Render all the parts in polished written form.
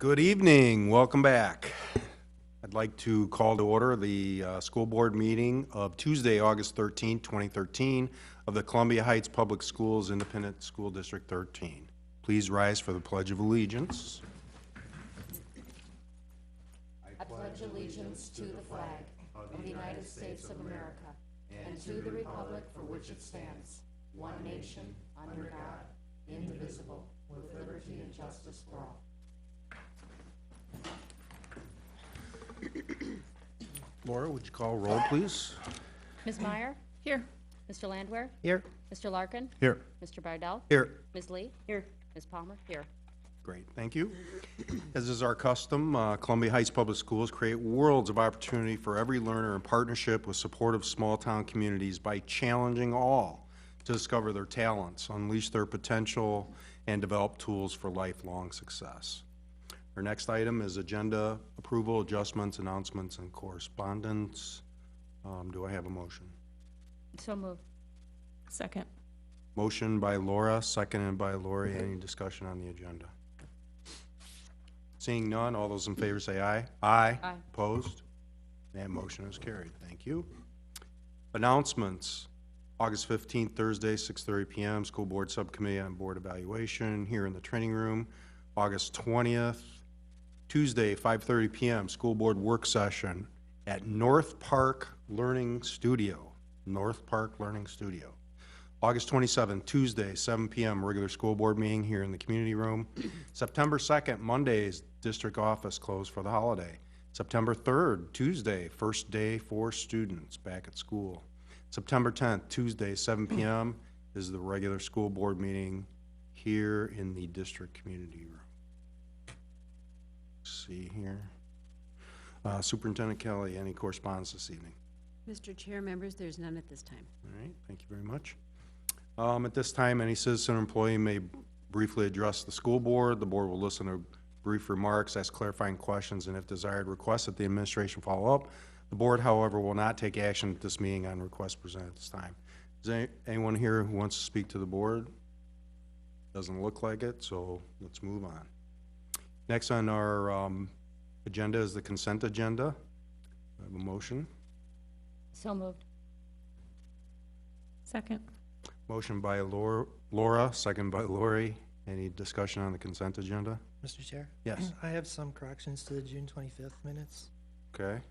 Good evening, welcome back. I'd like to call to order the school board meeting of Tuesday, August 13, 2013 of the Columbia Heights Public Schools Independent School District 13. Please rise for the Pledge of Allegiance. I pledge allegiance to the flag of the United States of America and to the republic for which it stands, one nation, under God, indivisible, with liberty and justice for all. Laura, would you call roll, please? Ms. Meyer? Here. Mr. Landwehr? Here. Mr. Larkin? Here. Mr. Bardell? Here. Ms. Lee? Here. Ms. Palmer? Here. Great, thank you. As is our custom, Columbia Heights Public Schools create worlds of opportunity for every learner in partnership with supportive small-town communities by challenging all to discover their talents, unleash their potential, and develop tools for lifelong success. Our next item is agenda approval, adjustments, announcements, and correspondence. Do I have a motion? So moved. Second. Motion by Laura, seconded by Lori. Any discussion on the agenda? Seeing none, all those in favor say aye. Aye. Aye. Opposed? That motion is carried. Thank you. Announcements. August 15th, Thursday, 6:30 p.m., School Board Subcommittee on Board Evaluation here in the training room. August 20th, Tuesday, 5:30 p.m., School Board Work Session at North Park Learning Studio. North Park Learning Studio. August 27th, Tuesday, 7 p.m., regular school board meeting here in the community room. September 2nd, Monday's district office closed for the holiday. September 3rd, Tuesday, first day for students back at school. September 10th, Tuesday, 7 p.m. is the regular school board meeting here in the district community room. Let's see here. Superintendent Kelly, any correspondence this evening? Mr. Chair, members, there's none at this time. All right, thank you very much. At this time, any citizen or employee may briefly address the school board. The board will listen to brief remarks, ask clarifying questions, and if desired, request that the administration follow up. The board, however, will not take action at this meeting on requests presented at this time. Is there anyone here who wants to speak to the board? Doesn't look like it, so let's move on. Next on our agenda is the consent agenda. I have a motion. So moved. Second. Motion by Laura, second by Lori. Any discussion on the consent agenda? Mr. Chair? Yes. I have some corrections to the June 25th minutes. Okay.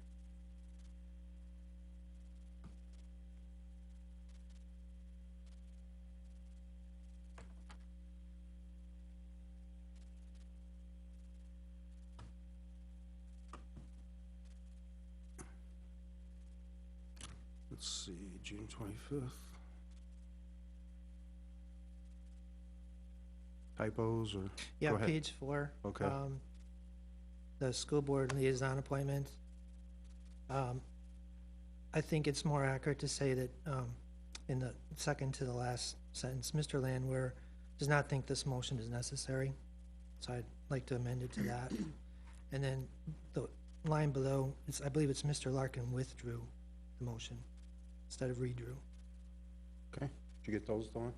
Let's see, June 25th. Typos or? Yeah, Go ahead. page 4. Okay. The school board liaison appointment. I think it's more accurate to say that in the second to the last sentence, Mr. Landwehr does not think this motion is necessary. So I'd like to amend it to that. And then the line below, I believe it's Mr. Larkin withdrew the motion instead of redrew. Okay, did you get those, Dawn?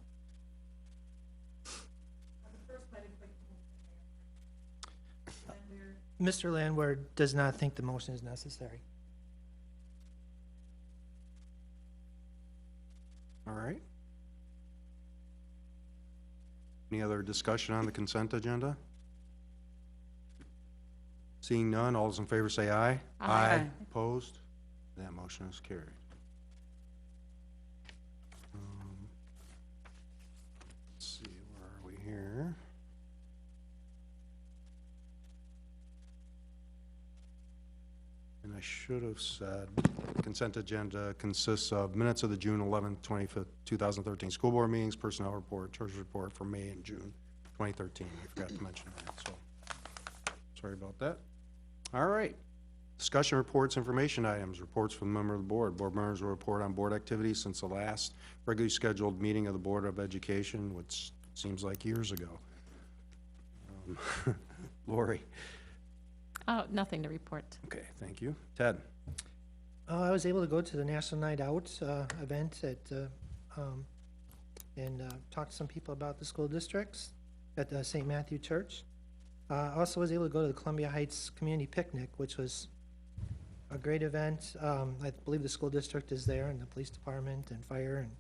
Mr. Landwehr does not think the motion is necessary. All right. Any other discussion on the consent agenda? Seeing none, all those in favor say aye. Aye. Opposed? That motion is carried. Let's see, where are we here? And I should have said, consent agenda consists of minutes of the June 11th, 25th, 2013 school board meetings, personnel report, treasurer's report for May and June 2013. I forgot to mention that, so sorry about that. All right. Discussion reports, information items, reports from the member of the board. Board members will report on board activities since the last regularly scheduled meeting of the Board of Education, which seems like years ago. Lori. Nothing to report. Okay, thank you. Ted. I was able to go to the National Night Out event at and talk to some people about the school districts at the St. Matthew Church. Also was able to go to the Columbia Heights Community Picnic, which was a great event. I believe the school district is there, and the police department and fire, and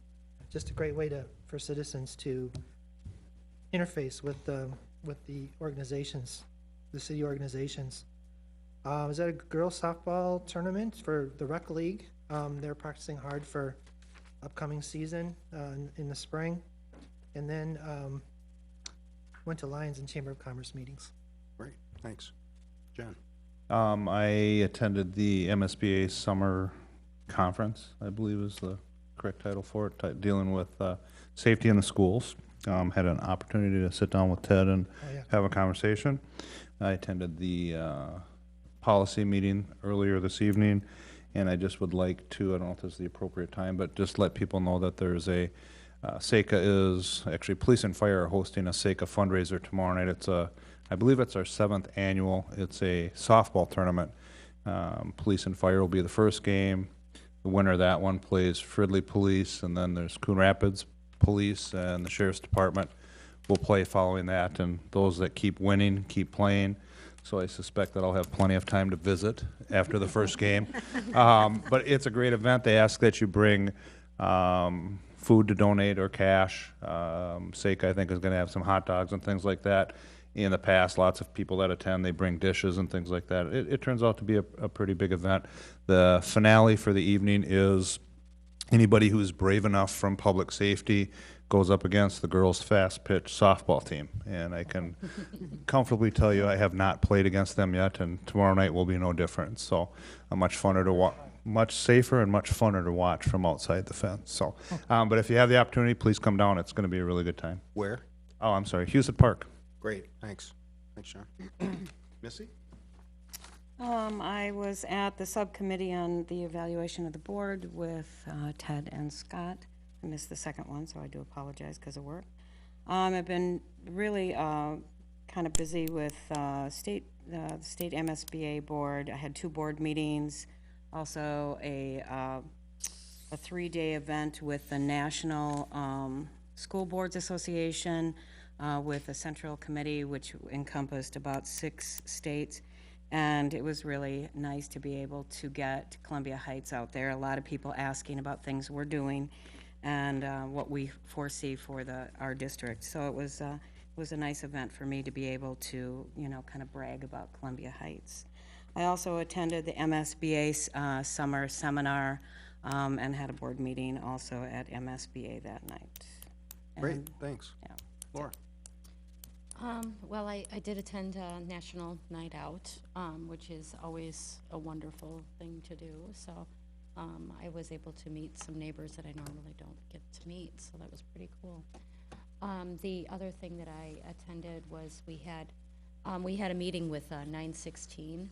just a great way for citizens to interface with the organizations, the city organizations. I was at a girls softball tournament for the rec league. They're practicing hard for upcoming season in the spring. And then went to Lions and Chamber of Commerce meetings. Great, thanks. Jen? I attended the MSBA Summer Conference, I believe is the correct title for it, dealing with safety in the schools. Had an opportunity to sit down with Ted and have a conversation. I attended the policy meeting earlier this evening, and I just would like to, I don't know if this is the appropriate time, but just let people know that there's a SECA is, actually Police and Fire are hosting a SECA fundraiser tomorrow night. It's I believe it's our 7th annual. It's a softball tournament. Police and Fire will be the first game. The winner of that one plays Fridley Police, and then there's Coon Rapids Police and the Sheriff's Department will play following that, and those that keep winning keep playing. So I suspect that I'll have plenty of time to visit after the first game. But it's a great event. They ask that you bring food to donate or cash. SECA, I think, is going to have some hot dogs and things like that. In the past, lots of people that attend, they bring dishes and things like that. It turns out to be a pretty big event. The finale for the evening is anybody who's brave enough from public safety goes up against the girls' fast pitch softball team. And I can comfortably tell you I have not played against them yet, and tomorrow night will be no different. So much funner to watch. Much safer and much funner to watch from outside the fence. So, but if you have the opportunity, please come down. It's going to be a really good time. Where? Oh, I'm sorry, Huset Park. Great, thanks. Thanks, John. Missy? I was at the subcommittee on the evaluation of the board with Ted and Scott. I missed the second one, so I do apologize because of work. I've been really kind of busy with the state MSBA board. I had 2 board meetings, also a 3-day event with the National School Boards Association with a central committee which encompassed about 6 states. And it was really nice to be able to get Columbia Heights out there. A lot of people asking about things we're doing and what we foresee for our district. So it was a nice event for me to be able to, kind of brag about Columbia Heights. I also attended the MSBA summer seminar and had a board meeting also at MSBA that night. Great, And, thanks. yeah. Laura? Well, I did attend National Night Out, which is always a wonderful thing to do. So I was able to meet some neighbors that I normally don't get to meet, so that was pretty cool. The other thing that I attended was we had a meeting with 916.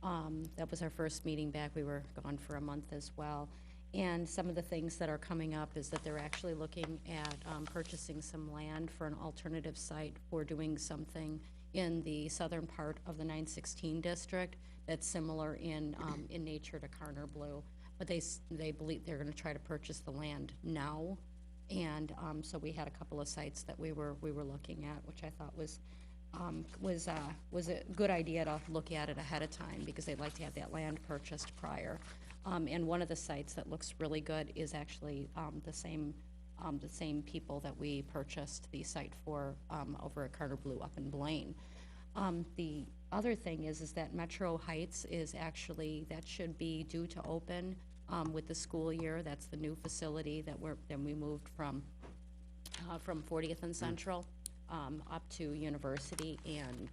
That was our first meeting back. We were gone for a month as well. And some of the things that are coming up is that they're actually looking at purchasing some land for an alternative site for doing something in the southern part of the 916 district that's similar in nature to Carner Blue. But they believe they're going to try to purchase the land now. And so we had a couple of sites that we were looking at, which I thought was a good idea to look at it ahead of time because they'd like to have that land purchased prior. And one of the sites that looks really good is actually the same people that we purchased the site for over at Carter Blue up in Blaine. The other thing is that Metro Heights is actually, that should be due to open with the school year. That's the new facility that we moved from 40th and Central up to University and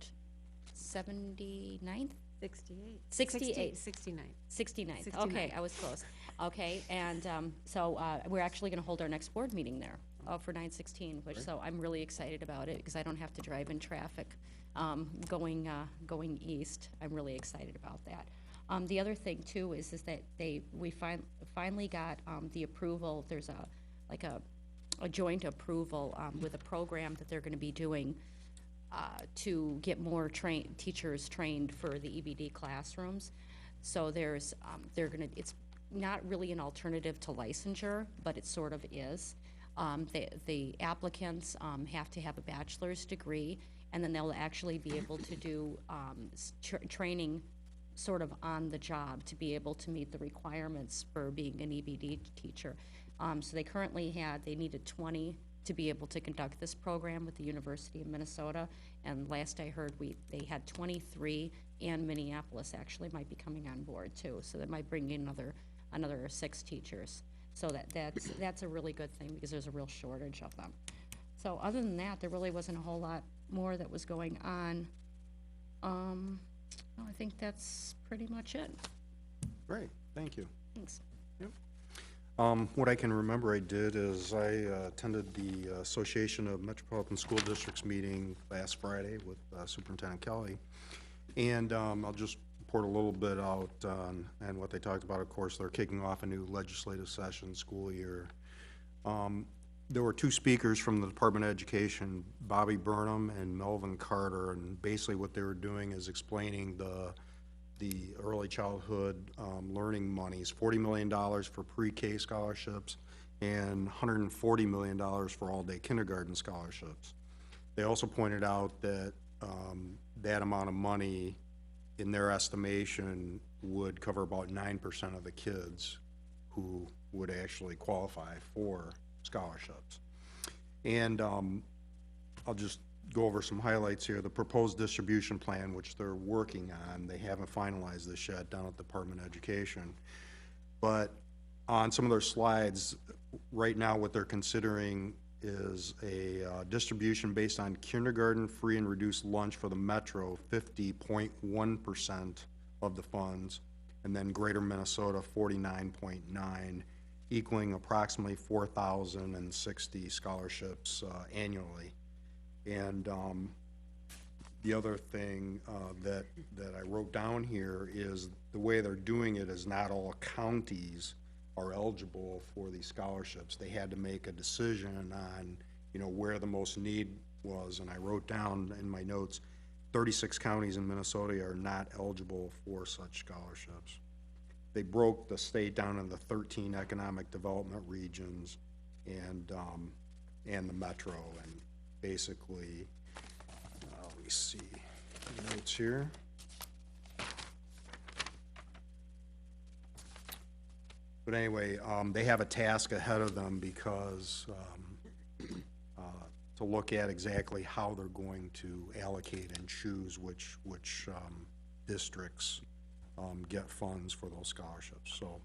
79th? 68. 69th. Okay, I was close. Okay, and so we're actually going to hold our next board meeting there for 916, which so I'm really excited about it because I don't have to drive in traffic going east. I'm really excited about that. The other thing too is that we finally got the approval. There's a joint approval with a program that they're going to be doing to get more teachers trained for the EBD classrooms. So it's not really an alternative to licensure, but it sort of is. The applicants have to have a bachelor's degree, and then they'll actually be able to do training sort of on the job to be able to meet the requirements for being an EBD teacher. So they needed 20 to be able to conduct this program with the University of Minnesota, and last I heard, they had 23, and Minneapolis actually might be coming on board too, so that might bring in another 6 teachers. So that's a really good thing, because there's a real shortage of them. So other than that, there really wasn't a whole lot more that was going on. I think that's pretty much it. Great, thank you. Thanks. What I can remember I did is I attended the Association of Metropolitan School Districts meeting last Friday with Superintendent Kelly. And I'll just report a little bit out on and what they talked about. Of course, they're kicking off a new legislative session school year. There were 2 speakers from the Department of Education, Bobby Burnham and Melvin Carter, and basically what they were doing is explaining the early childhood learning monies, $40 million for pre-K scholarships and $140 million for all-day kindergarten scholarships. They also pointed out that that amount of money, in their estimation, would cover about 9% of the kids who would actually qualify for scholarships. And I'll just go over some highlights here. The proposed distribution plan, which they're working on, they haven't finalized this yet down at the Department of Education. But on some of their slides, right now what they're considering is a distribution based on kindergarten free and reduced lunch for the Metro, 50.1% of the funds, and then Greater Minnesota, 49.9%, equaling approximately 4,060 scholarships annually. And the other thing that I wrote down here is the way they're doing it is not all counties are eligible for these scholarships. They had to make a decision on, where the most need was, and I wrote down in my notes, 36 counties in Minnesota are not eligible for such scholarships. They broke the state down into 13 economic development regions and the Metro, and basically, let me see the notes here. But anyway, they have a task ahead of them because to look at exactly how they're going to allocate and choose which districts get funds for those scholarships. So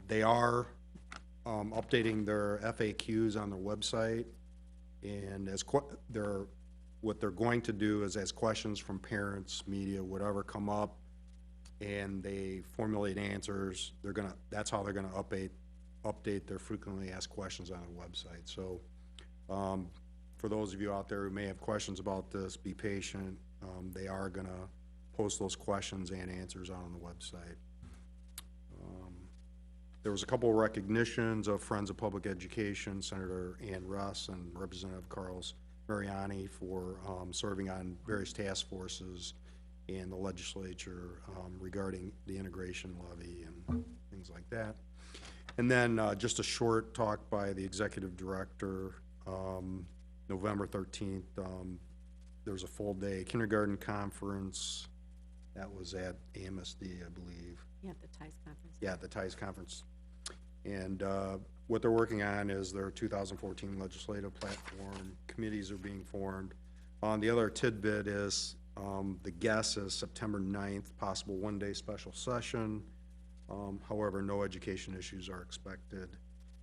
they are updating their FAQs on their website, and what they're going to do is, as questions from parents, media, whatever come up, and they formulate answers, that's how they're gonna update their frequently asked questions on the website. So for those of you out there who may have questions about this, be patient. They are gonna post those questions and answers out on the website. There was a couple of recognitions of Friends of Public Education, Senator Ann Russ and Representative Carlos Mariani for serving on various task forces in the legislature regarding the integration levy and things like that. And then just a short talk by the executive director, November 13th. There was a full-day kindergarten conference. That was at AMSD, I believe. Yeah, the TIES conference. Yeah, the TIES conference. And what they're working on is their 2014 legislative platform. Committees are being formed. The other tidbit is the guess is September 9th, possible one-day special session. However, no education issues are expected.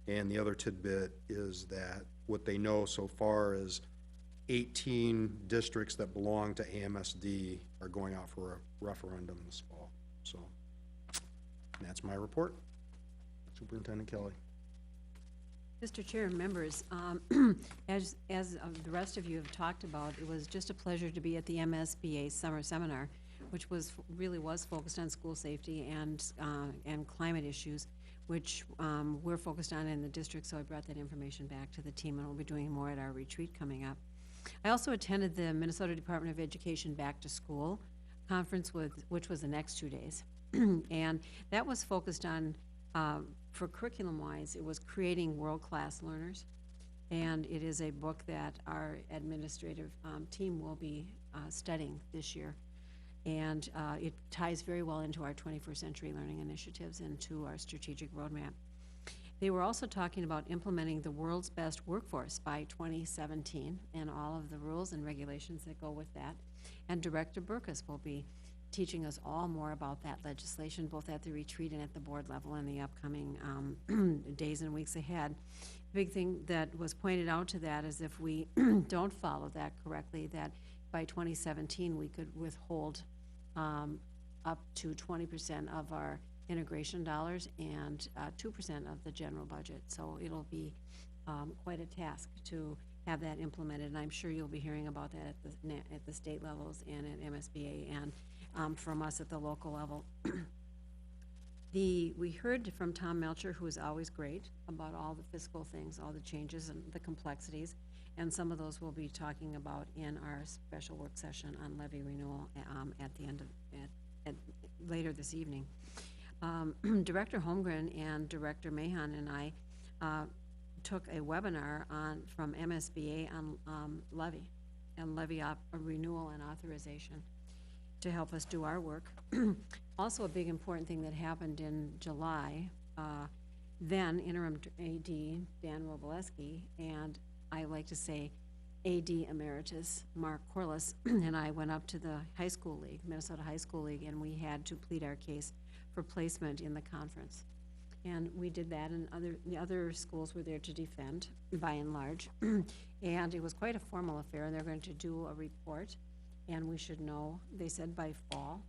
And the other tidbit is that what they know so far is 18 districts that belong to AMSD are going out for a referendum this fall. So that's my report. Superintendent Kelly. Mr. Chair and members, as the rest of you have talked about, it was just a pleasure to be at the MSBA summer seminar, which really was focused on school safety and climate issues, which we're focused on in the district, so I brought that information back to the team, and we'll be doing more at our retreat coming up. I also attended the Minnesota Department of Education Back to School conference, which was the next 2 days. And that was focused on, for curriculum-wise, it was creating world-class learners. And it is a book that our administrative team will be studying this year. And it ties very well into our 21st century learning initiatives and to our strategic roadmap. They were also talking about implementing the world's best workforce by 2017 and all of the rules and regulations that go with that. And Director Burkus will be teaching us all more about that legislation, both at the retreat and at the board level in the upcoming days and weeks ahead. The big thing that was pointed out to that is if we don't follow that correctly, that by 2017 we could withhold up to 20% of our integration dollars and 2% of the general budget. So it'll be quite a task to have that implemented, and I'm sure you'll be hearing about that at the state levels and at MSBA and from us at the local level. We heard from Tom Melcher, who is always great, about all the fiscal things, all the changes and the complexities, and some of those we'll be talking about in our special work session on levy renewal at the end of, later this evening. Director Holmgren and Director Mahan and I took a webinar from MSBA on levy and levy renewal and authorization to help us do our work. Also, a big important thing that happened in July, then interim AD Dan Robleski and I like to say AD Emeritus Mark Corliss and I went up to the high school league, Minnesota High School League, and we had to plead our case for placement in the conference. And we did that, and the other schools were there to defend, by and large. And it was quite a formal affair, and they're going to do a report, and we should know, they said by fall.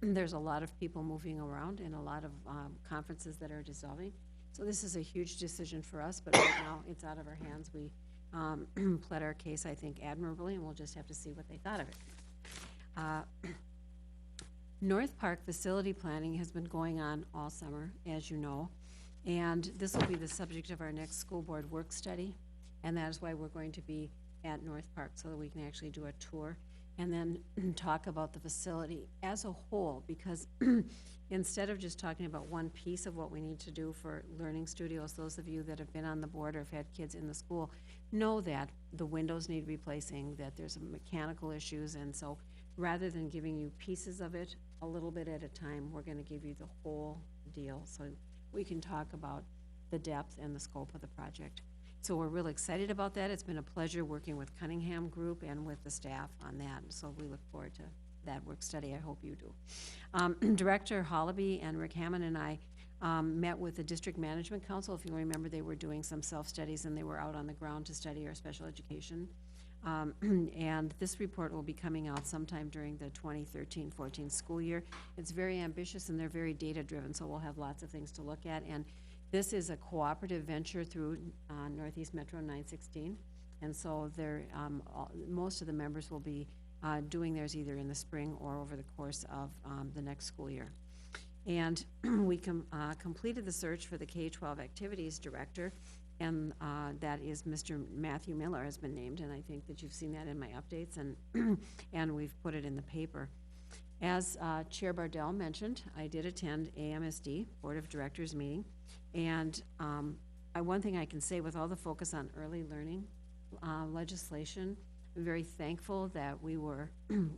There's a lot of people moving around and a lot of conferences that are dissolving. So this is a huge decision for us, but right now it's out of our hands. We pled our case, I think, admirably, and we'll just have to see what they thought of it. North Park facility planning has been going on all summer, as you know, and this will be the subject of our next school board work study, and that is why we're going to be at North Park, so that we can actually do a tour and then talk about the facility as a whole, because instead of just talking about one piece of what we need to do for learning studios, those of you that have been on the board or have had kids in the school know that the windows need replacing, that there's some mechanical issues, and so rather than giving you pieces of it a little bit at a time, we're gonna give you the whole deal so we can talk about the depth and the scope of the project. So we're really excited about that. It's been a pleasure working with Cunningham Group and with the staff on that, so we look forward to that work study. I hope you do. Director Hollaby and Rick Hammond and I met with the District Management Council. If you remember, they were doing some self-studies and they were out on the ground to study our special education. And this report will be coming out sometime during the 2013-14 school year. It's very ambitious and they're very data-driven, so we'll have lots of things to look at. And this is a cooperative venture through Northeast Metro 916, and so most of the members will be doing theirs either in the spring or over the course of the next school year. And we completed the search for the K-12 activities director, and that is Mr. Matthew Miller has been named, and I think that you've seen that in my updates, and and we've put it in the paper. As Chair Bardell mentioned, I did attend AMSD Board of Directors meeting, and one thing I can say, with all the focus on early learning legislation, I'm very thankful that we were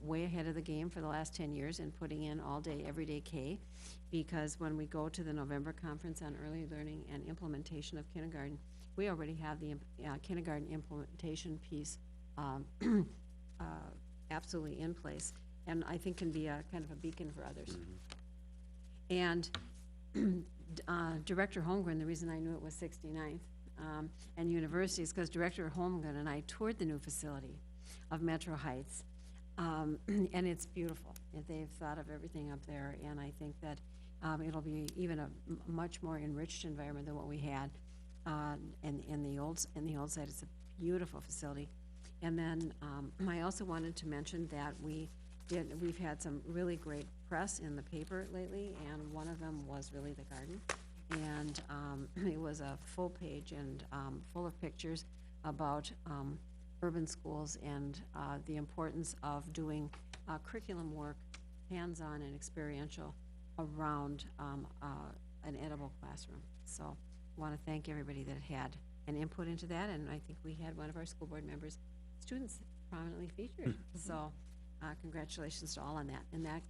way ahead of the game for the last 10 years in putting in all-day, everyday K, because when we go to the November conference on early learning and implementation of kindergarten, we already have the kindergarten implementation piece absolutely in place, and I think can be a kind of a beacon for others. And Director Holmgren, the reason I knew it was 69th and universities, because Director Holmgren and I toured the new facility of Metro Heights, and it's beautiful. They've thought of everything up there, and I think that it'll be even a much more enriched environment than what we had in the old site. It's a beautiful facility. And then I also wanted to mention that we've had some really great press in the paper lately, and one of them was really the garden. And it was a full page and full of pictures about urban schools and the importance of doing curriculum work, hands-on and experiential, around an edible classroom. So I want to thank everybody that had and input into that, and I think we had one of our school board members, students prominently featured. So, congratulations to all on that. And that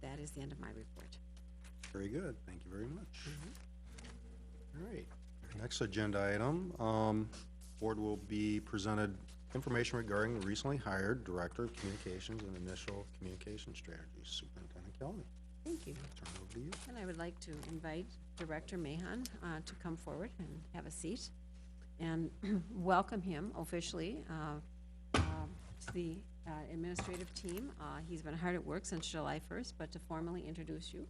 that is the end of my report. Very good, thank you very much. All right, next agenda item, board will be presented information regarding the recently hired Director of Communications and Initial Communication Strategies, Superintendent Kelly. Thank you. Turn it over to you. And I would like to invite Director Mahan to come forward and have a seat and welcome him officially to the administrative team. He's been hard at work since July 1st, but to formally introduce you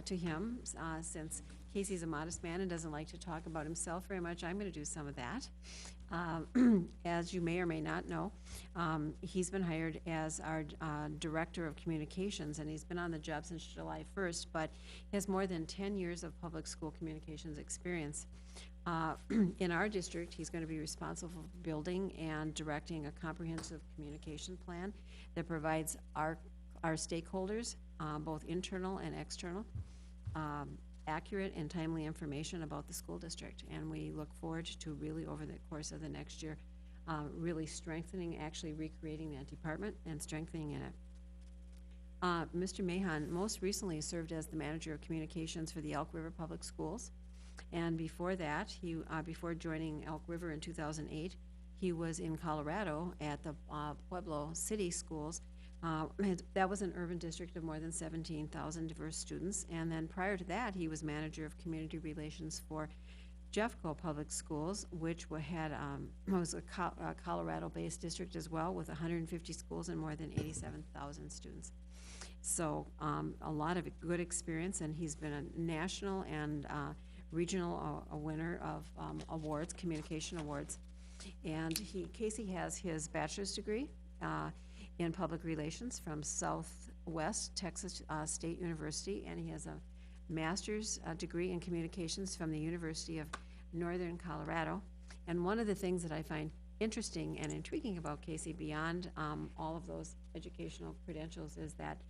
to him, since Casey's a modest man and doesn't like to talk about himself very much, I'm going to do some of that. As you may or may not know, he's been hired as our Director of Communications, and he's been on the job since July 1st, but he has more than 10 years of public school communications experience. In our district, he's going to be responsible for building and directing a comprehensive communication plan that provides our stakeholders, both internal and external, accurate and timely information about the school district. And we look forward to really, over the course of the next year, really strengthening, actually recreating that department and strengthening it. Mr. Mahan most recently served as the Manager of Communications for the Elk River Public Schools. And before that, before joining Elk River in 2008, he was in Colorado at the Pueblo City Schools. That was an urban district of more than 17,000 diverse students. And then prior to that, he was Manager of Community Relations for Jeffco Public Schools, which was a Colorado-based district as well, with 150 schools and more than 87,000 students. So a lot of good experience, and he's been a national and regional winner of awards, communication awards. And Casey has his bachelor's degree in public relations from Southwest Texas State University, and he has a master's degree in communications from the University of Northern Colorado. And one of the things that I find interesting and intriguing about Casey, beyond all of those educational credentials, is that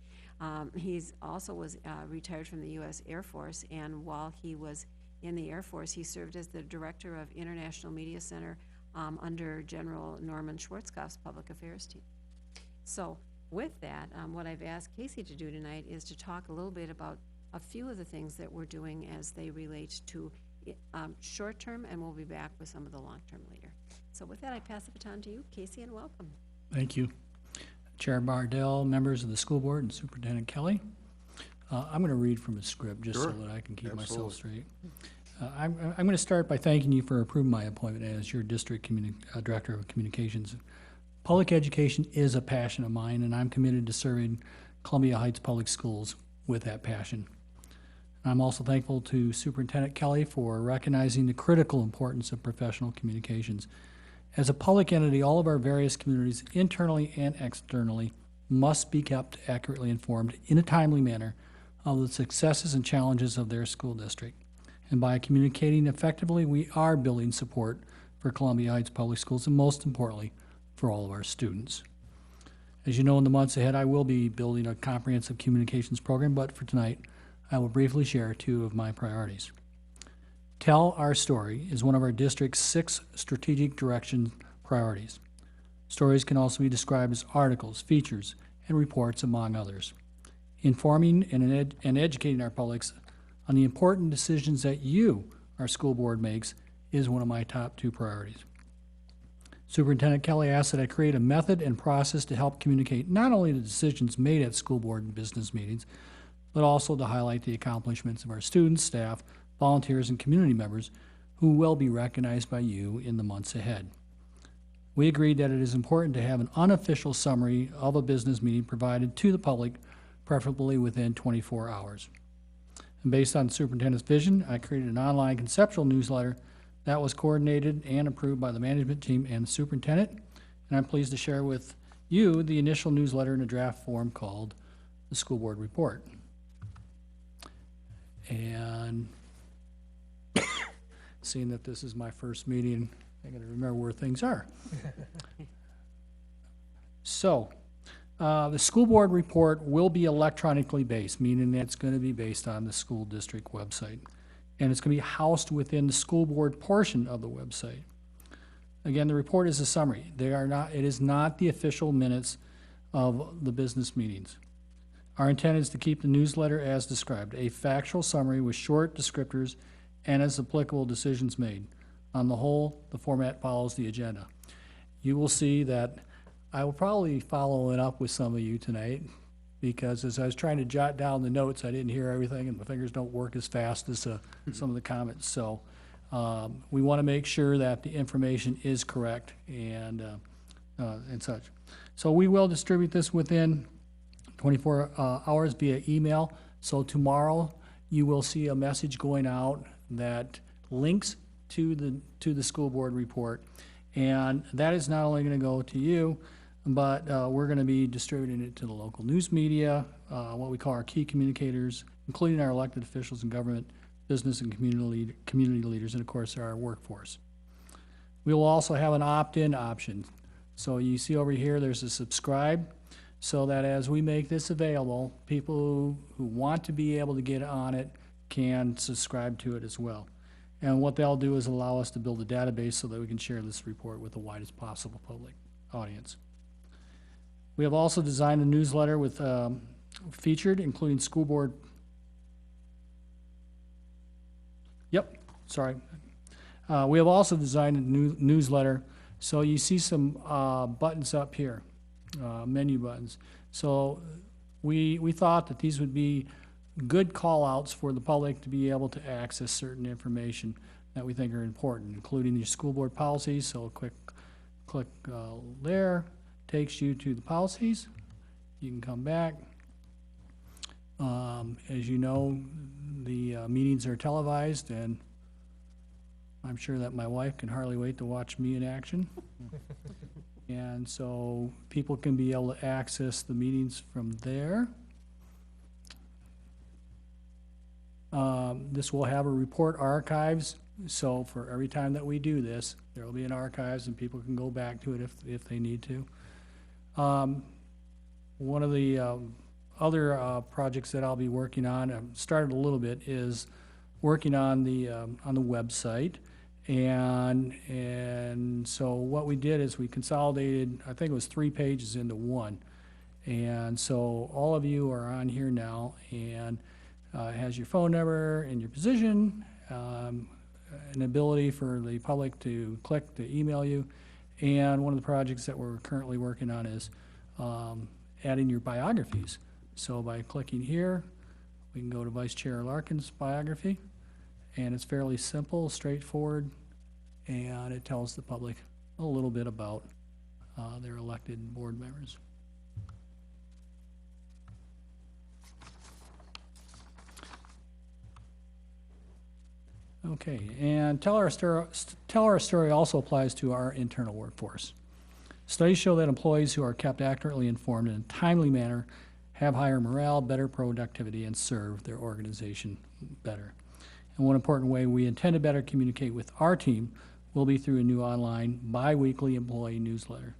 he's also was retired from the U.S. Air Force, and while he was in the Air Force, he served as the Director of International Media Center under General Norman Schwarzkopf's public affairs team. So with that, what I've asked Casey to do tonight is to talk a little bit about a few of the things that we're doing as they relate to short-term, and we'll be back with some of the long-term later. So with that, I pass the baton to you, Casey, and welcome. Thank you. Chair Bardell, members of the school board, and Superintendent Kelly. I'm going to read from a script just Sure. so that I can keep Absolutely. myself straight. I'm going to start by thanking you for approving my appointment as your district Director of Communications. Public education is a passion of mine, and I'm committed to serving Columbia Heights Public Schools with that passion. I'm also thankful to Superintendent Kelly for recognizing the critical importance of professional communications. As a public entity, all of our various communities, internally and externally, must be kept accurately informed in a timely manner of the successes and challenges of their school district. And by communicating effectively, we are building support for Columbia Heights Public Schools, and most importantly, for all of our students. As you know, in the months ahead, I will be building a comprehensive communications program, but for tonight, I will briefly share two of my priorities. Tell Our Story is one of our district's 6 strategic direction priorities. Stories can also be described as articles, features, and reports, among others. Informing and educating our publics on the important decisions that you, our school board, makes is one of my top 2 priorities. Superintendent Kelly asked that I create a method and process to help communicate not only the decisions made at school board and business meetings, but also to highlight the accomplishments of our students, staff, volunteers, and community members who will be recognized by you in the months ahead. We agreed that it is important to have an unofficial summary of a business meeting provided to the public, preferably within 24 hours. And based on the superintendent's vision, I created an online conceptual newsletter that was coordinated and approved by the management team and the superintendent. And I'm pleased to share with you the initial newsletter in a draft form called the School Board Report. And seeing that this is my first meeting, I gotta remember where things are. So, the school board report will be electronically based, meaning that it's gonna be based on the school district website. and it's going to be housed within the school board portion of the website. Again, the report is a summary. It is not the official minutes of the business meetings. Our intent is to keep the newsletter as described, a factual summary with short descriptors and as applicable decisions made. On the whole, the format follows the agenda. You will see that I will probably follow it up with some of you tonight, because as I was trying to jot down the notes, I didn't hear everything, and my fingers don't work as fast as some of the comments. So we want to make sure that the information is correct and such. So we will distribute this within 24 hours via email. So tomorrow, you will see a message going out that links to the school board report. And that is not only going to go to you, but we're going to be distributing it to the local news media, what we call our key communicators, including our elected officials in government, business and community leaders, and of course our workforce. We will also have an opt-in option. So you see over here, there's a subscribe, so that as we make this available, people who want to be able to get on it can subscribe to it as well. And what they'll do is allow us to build a database so that we can share this report with the widest possible public audience. We have also designed a newsletter with featured, including school board. Yep, sorry. We have also designed a newsletter. So you see some buttons up here, menu buttons. So we thought that these would be good call-outs for the public to be able to access certain information that we think are important, including your school board policies. So a quick click there takes you to the policies. You can come back. As you know, the meetings are televised, and I'm sure that my wife can hardly wait to watch me in action. And so people can be able to access the meetings from there. This will have a report archives, so for every time that we do this, there will be an archives and people can go back to it if they need to. One of the other projects that I'll be working on, I've started a little bit, is working on the website. And so what we did is we consolidated, I think it was 3 pages into one. And so all of you are on here now, and it has your phone number and your position, an ability for the public to click to email you. And one of the projects that we're currently working on is adding your biographies. So by clicking here, we can go to Vice Chair Larkin's biography, and it's fairly simple, straightforward, and it tells the public a little bit about their elected board members. Okay, and Tell Our Story also applies to our internal workforce. Studies show that employees who are kept accurately informed in a timely manner have higher morale, better productivity, and serve their organization better. And one important way we intend to better communicate with our team will be through a new online bi-weekly employee newsletter.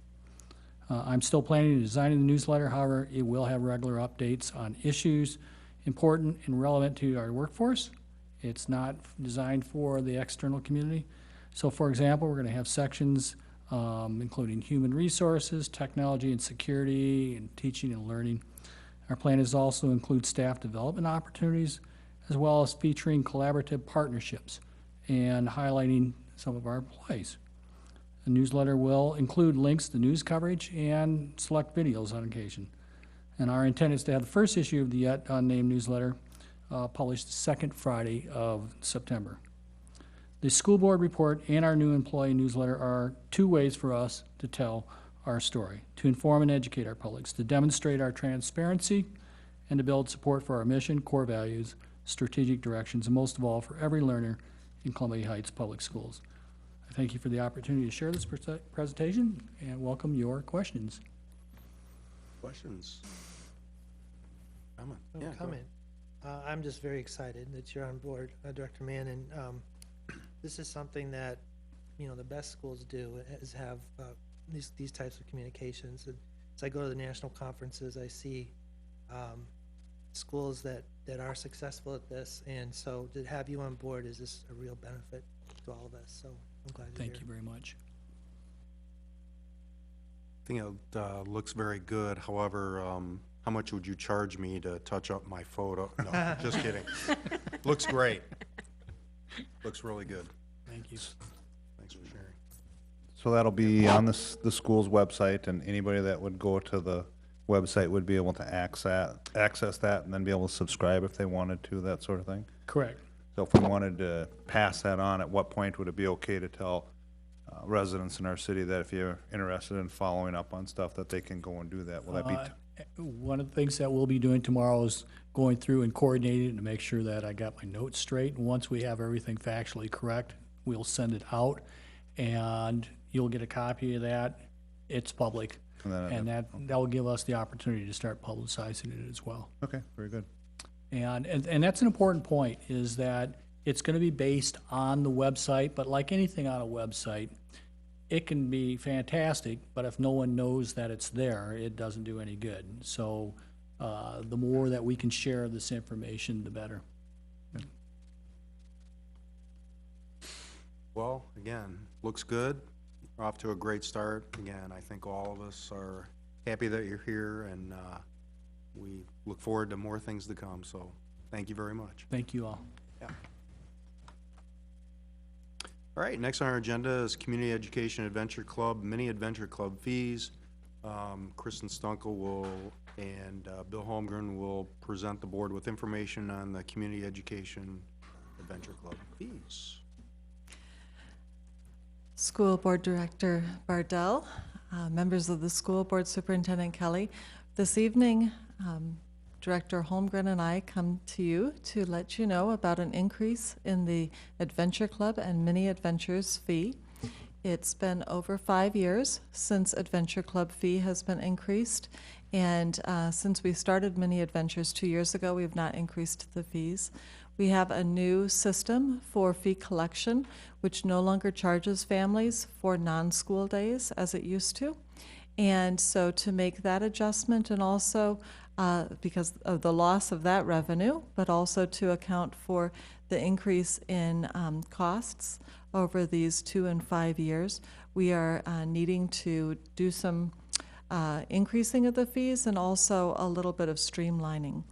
I'm still planning to design the newsletter, however, it will have regular updates on issues important and relevant to our workforce. It's not designed for the external community. So for example, we're going to have sections including human resources, technology and security, and teaching and learning. Our plan is also to include staff development opportunities, as well as featuring collaborative partnerships and highlighting some of our employees. The newsletter will include links to news coverage and select videos on occasion. And our intent is to have the first issue of the yet unnamed newsletter published the second Friday of September. The school board report and our new employee newsletter are 2 ways for us to tell our story, to inform and educate our publics, to demonstrate our transparency, and to build support for our mission, core values, strategic directions, and most of all, for every learner in Columbia Heights Public Schools. I thank you for the opportunity to share this presentation and welcome your questions. Questions? Comment? No Yeah, go ahead. comment. I'm just very excited that you're on board, Director Mann, and this is something that, the best schools do, is have these types of communications. And as I go to the national conferences, I see schools that are successful at this, and so to have you on board is just a real benefit to all of us, so I'm glad you're here. Thank you very much. I think it looks very good. However, how much would you charge me to touch up my photo? No, just kidding. Looks great. Looks really good. Thank you. Thanks for sharing. So that'll be on the school's website, and anybody that would go to the website would be able to access that and then be able to subscribe if they wanted to, that sort of thing? Correct. So if we wanted to pass that on, at what point would it be okay to tell residents in our city that if you're interested in following up on stuff, that they can go and do that? Will that be, One of the things that we'll be doing tomorrow is going through and coordinating to make sure that I got my notes straight. And once we have everything factually correct, we'll send it out, and you'll get a copy of that. It's public, and that will give us the opportunity to start publicizing it as well. okay, very good. And that's an important point, is that it's gonna be based on the website, but like anything on a website, it can be fantastic, but if no one knows that it's there, it doesn't do any good. So, the more that we can share this information, the better. Well, again, looks good. We're off to a great start. Again, I think all of us are happy that you're here, and we look forward to more things to come, so thank you very much. Thank you all. Yeah. All right, next on our agenda is Community Education Adventure Club, Mini Adventure Club fees. Kristen Stunkel and Bill Holmgren will present the board with information on the Community Education Adventure Club fees. School Board Director Bardell, members of the school board, Superintendent Kelly. This evening, Director Holmgren and I come to you to let you know about an increase in the Adventure Club and Mini Adventures fee. It's been over 5 years since Adventure Club fee has been increased, and since we started Mini Adventures 2 years ago, we have not increased the fees. We have a new system for fee collection, which no longer charges families for non-school days as it used to. And so to make that adjustment, and also because of the loss of that revenue, but also to account for the increase in costs over these 2 and 5 years, we are needing to do some increasing of the fees and also a little bit of streamlining.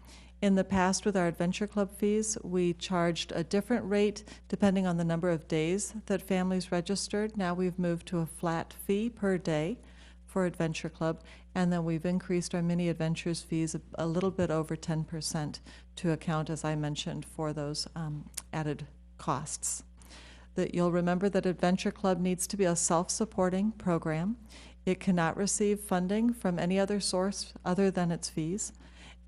In the past, with our Adventure Club fees, we charged a different rate depending on the number of days that families registered. Now we've moved to a flat fee per day for Adventure Club, and then we've increased our Mini Adventures fees a little bit over 10% to account, as I mentioned, for those added costs. That you'll remember that Adventure Club needs to be a self-supporting program. It cannot receive funding from any other source other than its fees.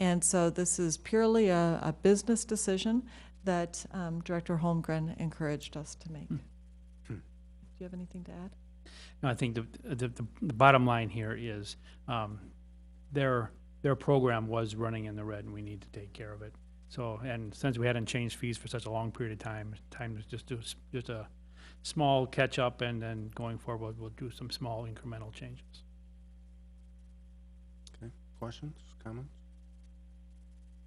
And so this is purely a business decision that Director Holmgren encouraged us to make. Do you have anything to add? No, I think the bottom line here is their program was running in the red, and we need to take care of it. So, and since we hadn't changed fees for such a long period of time to just do just a small catch up, and then going forward, we'll do some small incremental changes. Okay, questions, comments?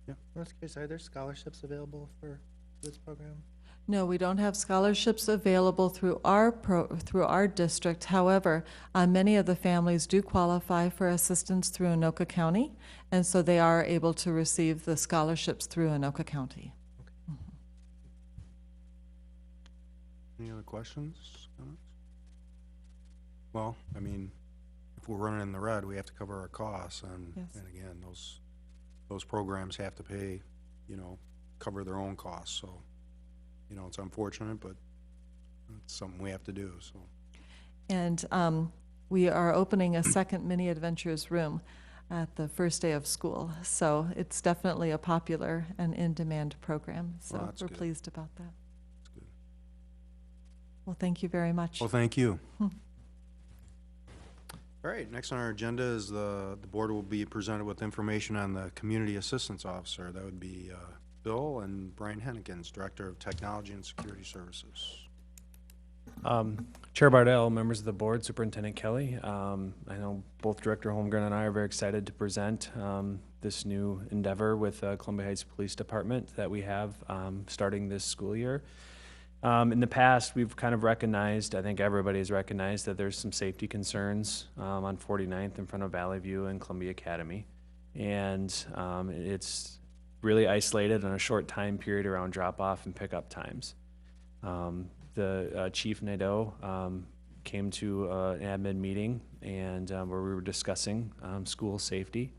I was curious, are there scholarships available for this program? No, we don't have scholarships available through our district. However, many of the families do qualify for assistance through Anoka County, and so they are able to receive the scholarships through Anoka County. Any other questions, comments? Well, I mean, if we're running in the red, we have to cover our costs, and, Yes. and again, those programs have to pay, cover their own costs, so, it's unfortunate, but it's something we have to do, so. And we are opening a second Mini Adventures room at the first day of school. So it's definitely a popular and in-demand program. So Well, that's we're good. pleased about that. That's good. Well, thank you very much. Well, thank you. All right, next on our agenda is the board will be presented with information on the Community Assistance Officer. That would be Bill and Brian Hennekens, Director of Technology and Security Services. Chair Bardell, members of the board, Superintendent Kelly. I know both Director Holmgren and I are very excited to present this new endeavor with Columbia Heights Police Department that we have starting this school year. In the past, we've kind of recognized, I think everybody has recognized, that there's some safety concerns on 49th in front of Valley View and Columbia Academy. And it's really isolated in a short time period around drop-off and pickup times. The Chief Nadeau came to an admin meeting and where we were discussing school safety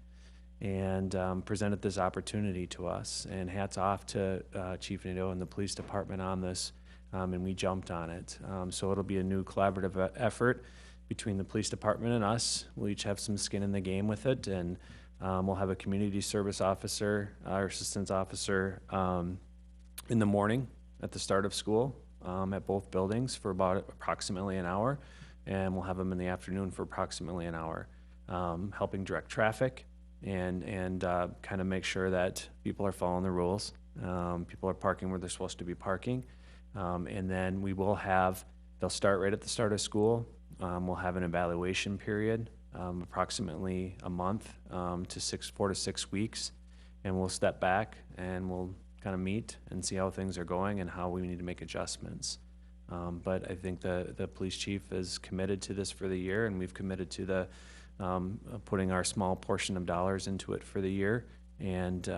and presented this opportunity to us. And hats off to Chief Nadeau and the police department on this, and we jumped on it. So it'll be a new collaborative effort between the police department and us. We'll each have some skin in the game with it, and we'll have a community service officer, our assistance officer, in the morning at the start of school at both buildings for about approximately an hour, and we'll have them in the afternoon for approximately an hour, helping direct traffic and kind of make sure that people are following the rules. People are parking where they're supposed to be parking, and then we will have, they'll start right at the start of school. We'll have an evaluation period, approximately a month to 4 to 6 weeks, and we'll step back and we'll kind of meet and see how things are going and how we need to make adjustments. But I think the police chief is committed to this for the year, and we've committed to the putting our small portion of dollars into it for the year. And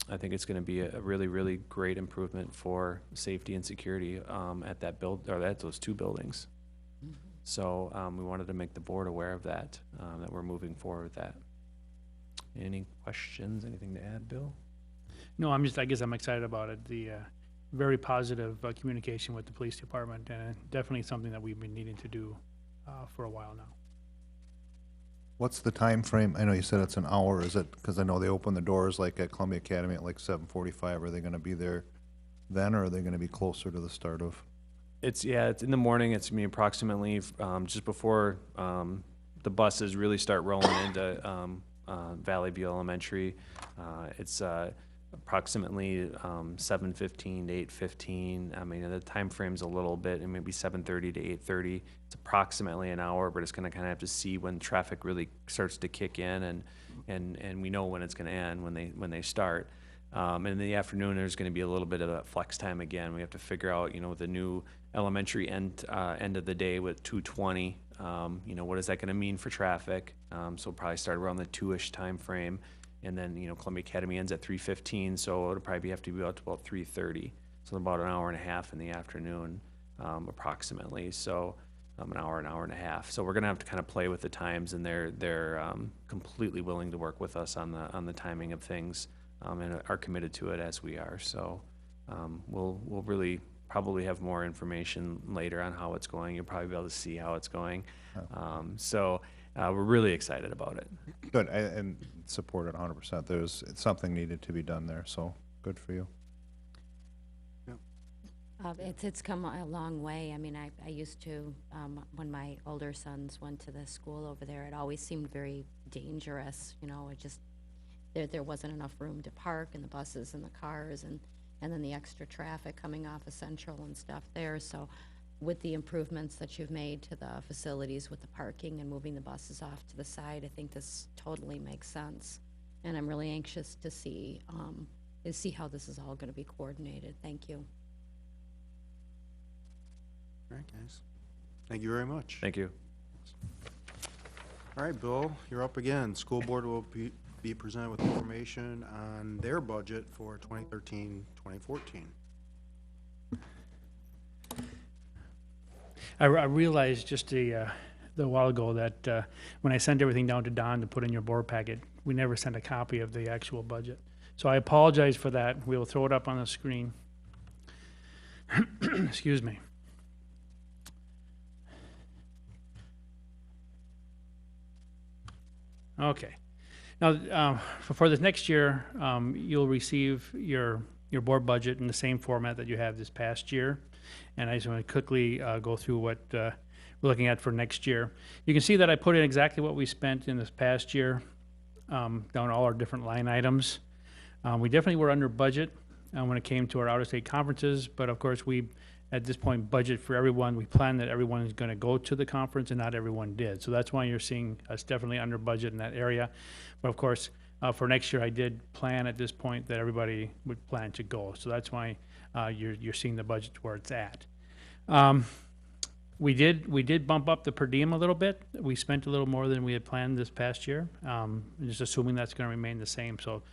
I think it's going to be a really, really great improvement for safety and security at that at those two buildings. So we wanted to make the board aware of that, that we're moving forward with that. Any questions? Anything to add, Bill? No, I guess I'm excited about it. The very positive communication with the police department, and definitely something that we've been needing to do for a while now. What's the time frame? I know you said it's an hour. Is it, because I know they open the doors like at Columbia Academy at like 7:45. Are they going to be there then, or are they going to be closer to the start of? It's in the morning. It's going to be approximately just before the buses really start rolling into Valley View Elementary. It's approximately 7:15 to 8:15. I mean, the time frame's a little bit, and maybe 7:30 to 8:30. It's approximately an hour, but it's going to kind of have to see when traffic really starts to kick in, and we know when it's going to end when they start. And in the afternoon, there's going to be a little bit of a flex time again. We have to figure out, the new elementary end of the day with 2:20. What is that going to mean for traffic? So we'll probably start around the 2-ish time frame. And then, Columbia Academy ends at 3:15, so it'll probably have to be about 3:30. So about an hour and a half in the afternoon, approximately. So an hour and a half. So we're gonna have to kind of play with the times, and they're completely willing to work with us on the timing of things, and are committed to it as we are. So we'll really probably have more information later on how it's going. You'll probably be able to see how it's going. We're really excited about it. Good, and support it 100%. Something needed to be done there, so good for you. It's come a long way. I mean, I used to, when my older sons went to the school over there, it always seemed very dangerous, it just, there wasn't enough room to park in the buses and the cars, and then the extra traffic coming off of Central and stuff there. So with the improvements that you've made to the facilities with the parking and moving the buses off to the side, I think this totally makes sense. And I'm really anxious to see how this is all going to be coordinated. Thank you. All right, guys. Thank you very much. Thank you. All right, Bill, you're up again. School board will be presented with information on their budget for 2013-2014. I realized just a while ago that when I sent everything down to Don to put in your board packet, we never sent a copy of the actual budget. So I apologize for that. We'll throw it up on the screen. Excuse me. Okay. Now, for this next year, you'll receive your board budget in the same format that you have this past year. And I just want to quickly go through what we're looking at for next year. You can see that I put in exactly what we spent in this past year, down all our different line items. We definitely were under budget when it came to our out-of-state conferences, but of course we at this point, budget for everyone. We planned that everyone is gonna go to the conference, and not everyone did. So that's why you're seeing us definitely under budget in that area. But of course, for next year, I did plan at this point that everybody would plan to go. So that's why you're seeing the budget where it's at. We did bump up the per diem a little bit. We spent a little more than we had planned this past year, just assuming that's gonna remain the same. So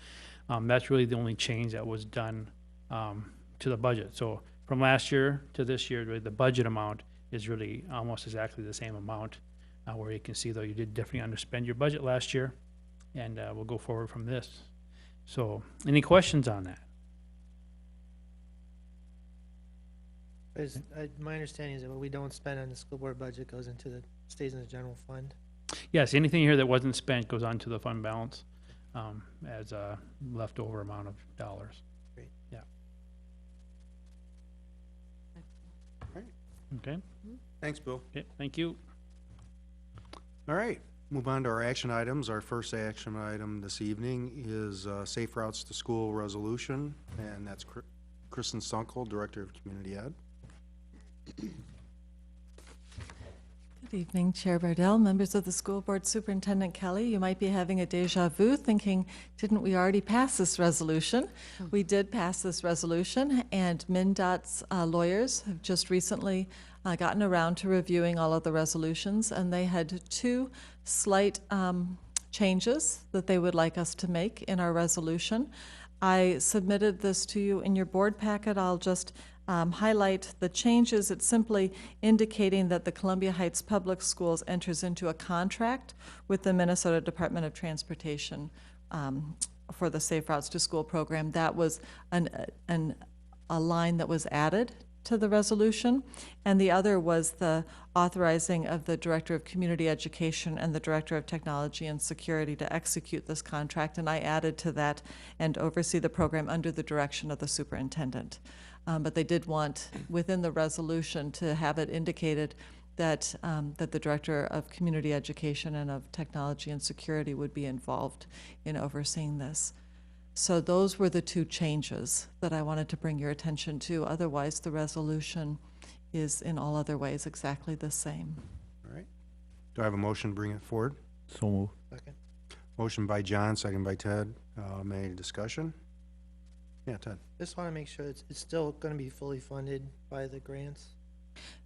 that's really the only change that was done to the budget. So from last year to this year, the budget amount is really almost exactly the same amount, where you can see, though, you did definitely underspend your budget last year, and we'll go forward from this. So, any questions on that? My understanding is that what we don't spend on the school board budget stays in the general fund. Yes, anything here that wasn't spent goes onto the fund balance as a leftover amount of dollars. Great. Yeah. Right. Okay, Thanks, Bill. okay, thank you. All right, move on to our action items. Our first action item this evening is Safe Routes to School Resolution, and that's Kristen Sunkel, Director of Community Ed. Good evening, Chair Bardell, members of the school board, Superintendent Kelly. You might be having a deja vu thinking, didn't we already pass this resolution? We did pass this resolution, and MnDOT's lawyers have just recently gotten around to reviewing all of the resolutions, and they had two slight changes that they would like us to make in our resolution. I submitted this to you in your board packet. I'll just highlight the changes. It's simply indicating that the Columbia Heights Public Schools enters into a contract with the Minnesota Department of Transportation for the Safe Routes to School program. That was a line that was added to the resolution, and the other was the authorizing of the Director of Community Education and the Director of Technology and Security to execute this contract, and I added to that and oversee the program under the direction of the superintendent. But they did want, within the resolution, to have it indicated that that the Director of Community Education and of Technology and Security would be involved in overseeing this. So those were the two changes that I wanted to bring your attention to. Otherwise, the resolution is in all other ways exactly the same. All right. Do I have a motion to bring it forward? So move. Second. Motion by John, second by Ted. Any discussion? Yeah, Ted. Just want to make sure it's still going to be fully funded by the grants.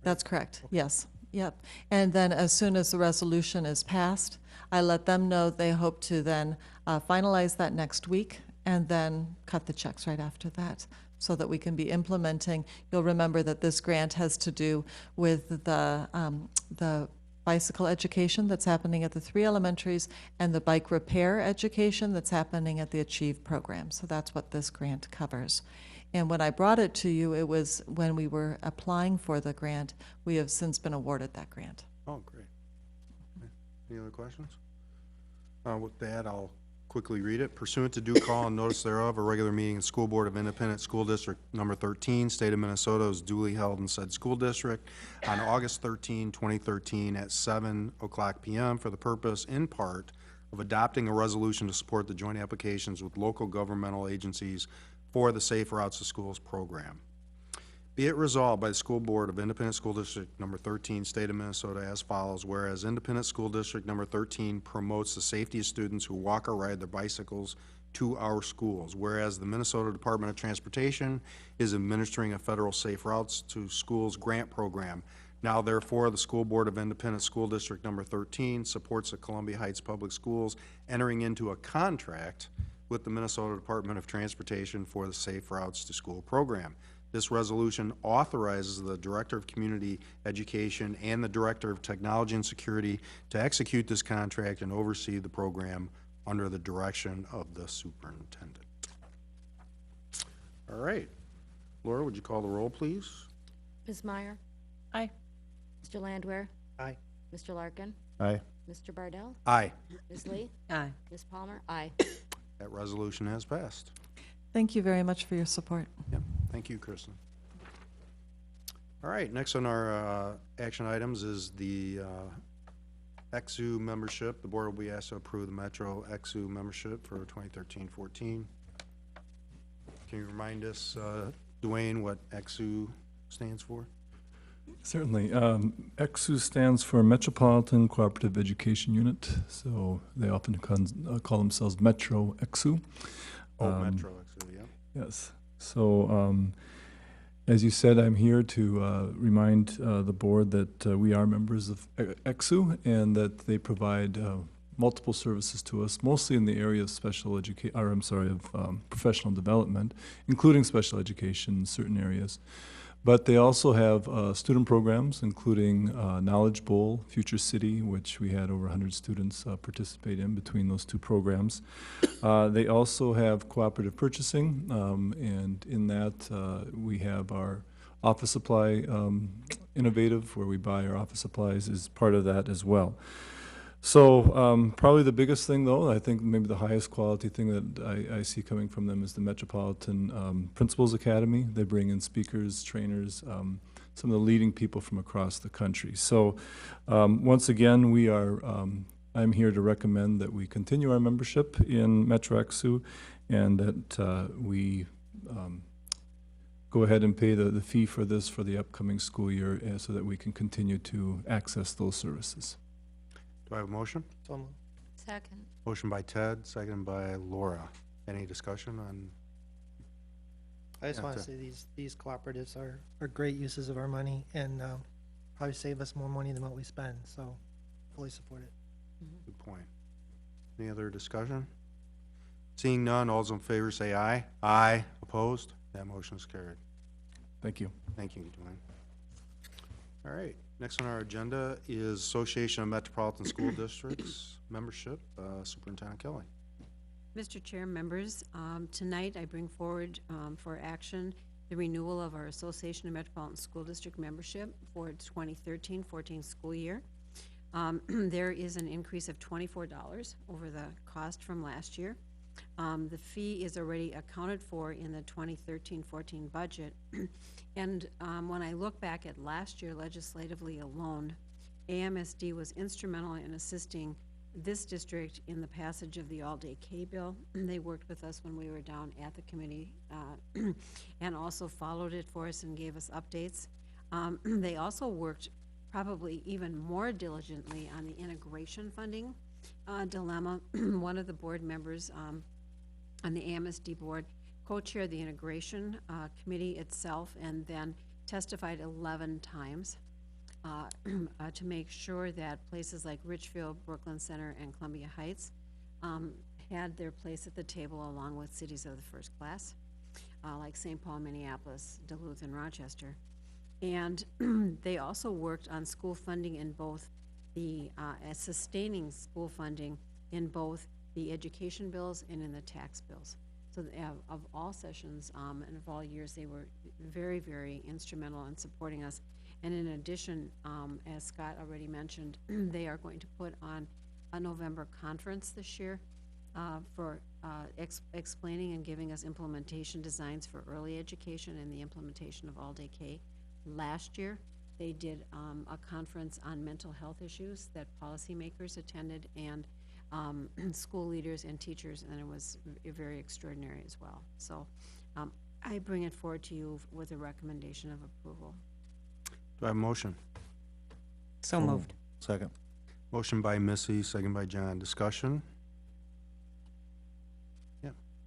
That's correct, yes, yep. And then as soon as the resolution is passed, I let them know they hope to then finalize that next week and then cut the checks right after that so that we can be implementing. You'll remember that this grant has to do with the bicycle education that's happening at the 3 elementaries and the bike repair education that's happening at the Achieve program. So that's what this grant covers. And when I brought it to you, it was when we were applying for the grant. We have since been awarded that grant. Oh, great. Okay. Any other questions? With that, I'll quickly read it. Pursuant to due call and notice thereof, a regular meeting of School Board of Independent School District Number 13, State of Minnesota is duly held in said school district on August 13, 2013 at 7:00 p.m. for the purpose, in part, of adopting a resolution to support the joint applications with local governmental agencies for the Safe Routes to Schools program. Be it resolved by the School Board of Independent School District Number 13, State of Minnesota as follows, whereas Independent School District Number 13 promotes the safety of students who walk or ride their bicycles to our schools, whereas the Minnesota Department of Transportation is administering a federal Safe Routes to Schools grant program. Now therefore, the School Board of Independent School District Number 13 supports the Columbia Heights Public Schools entering into a contract with the Minnesota Department of Transportation for the Safe Routes to School program. This resolution authorizes the Director of Community Education and the Director of Technology and Security to execute this contract and oversee the program under the direction of the superintendent. All right. Laura, would you call the roll, please? Ms. Meyer? Aye. Mr. Landwehr? Aye. Mr. Larkin? Aye. Mr. Bardell? Aye. Ms. Lee? Aye. Ms. Palmer? Aye. That resolution has passed. Thank you very much for your support. Yep. Thank you, Kristen. All right, next on our action items is the XU membership. The board will be asked to approve the Metro XU membership for 2013-14. Can you remind us, Dwayne, what XU stands for? Certainly. EXU stands for Metropolitan Cooperative Education Unit, so they often call themselves Metro EXU. Metro, actually, yeah. Yes. So, as you said, I'm here to remind the board that we are members of EXU and that they provide multiple services to us, mostly in the area of professional development, including special education in certain areas. But they also have student programs, including Knowledge Bowl, Future City, which we had over 100 students participate in between those two programs. They also have cooperative purchasing, and in that we have our office supply innovative, where we buy our office supplies, is part of that as well. So probably the biggest thing, though, I think maybe the highest quality thing that I see coming from them is the Metropolitan Principals Academy. They bring in speakers, trainers, some of the leading people from across the country. So once again, I'm here to recommend that we continue our membership in Metro EXU and that we go ahead and pay the fee for this for the upcoming school year so that we can continue to access those services. Do I have a motion? So moved. Second. Motion by Ted, seconded by Laura. Any discussion on? I just Yeah, want to Ted. say these cooperatives are great uses of our money and probably save us more money than what we spend, so fully support it. Good point. Any other discussion? Seeing none, all those in favor say aye. Aye. Opposed? That motion is carried. Thank you. Thank you, Dwayne. All right, next on our agenda is Association of Metropolitan School Districts membership. Superintendent Kelly. Mr. Chair, members, tonight I bring forward for action the renewal of our Association of Metropolitan School District membership for its 2013-14 school year. There is an increase of $24 over the cost from last year. The fee is already accounted for in the 2013-14 budget. And when I look back at last year legislatively alone, AMSD was instrumental in assisting this district in the passage of the all-day K bill. They worked with us when we were down at the committee and also followed it for us and gave us updates. They also worked probably even more diligently on the integration funding dilemma. One of the board members on the AMSD board co-chaired the integration committee itself and then testified 11 times to make sure that places like Richfield, Brooklyn Center, and Columbia Heights had their place at the table along with cities of the first class, like St. Paul, Minneapolis, Duluth, and Rochester. And they also worked on school funding in both the, sustaining school funding in both the education bills and in the tax bills. So of all sessions and of all years, they were very, very instrumental in supporting us. And in addition, as Scott already mentioned, they are going to put on a November conference this year for explaining and giving us implementation designs for early education and the implementation of all-day K. Last year, they did a conference on mental health issues that policymakers attended and school leaders and teachers, and it was very extraordinary as well. So I bring it forward to you with a recommendation of approval. Do I have a motion? So moved. Second. Motion by Missy, second by John. Discussion?